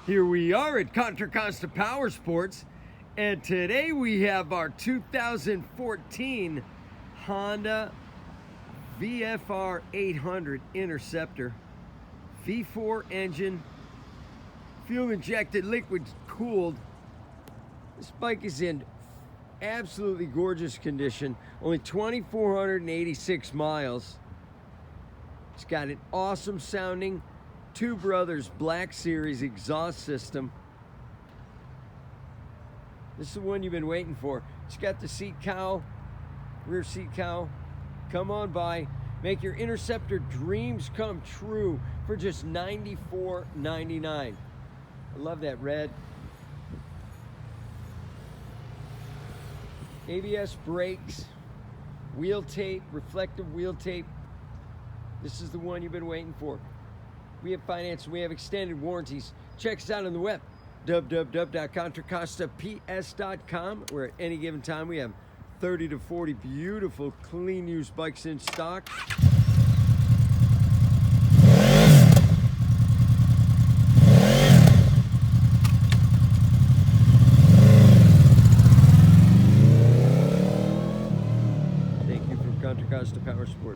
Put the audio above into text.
Here we are at Contra Costa Powersports, and today we have our 2014 Honda VFR800 Interceptor V4 engine, fuel injected, liquid cooled. This bike is in absolutely gorgeous condition, only 2,486 miles. It's got an awesome sounding Two Brothers Black Series exhaust system. This is the one you've been waiting for. It's got the seat cowl, rear seat cowl. Come on by, make your Interceptor dreams come true for just $94.99. I love that red. ABS brakes, wheel tape, reflective wheel tape. This is the one you've been waiting for. We have finance, we have extended warranties. Check us out on the web, www.contracostaps.com, where at any given time we have 30 to 40 beautiful, clean used bikes in stock. Thank you from Contra Costa Powersports.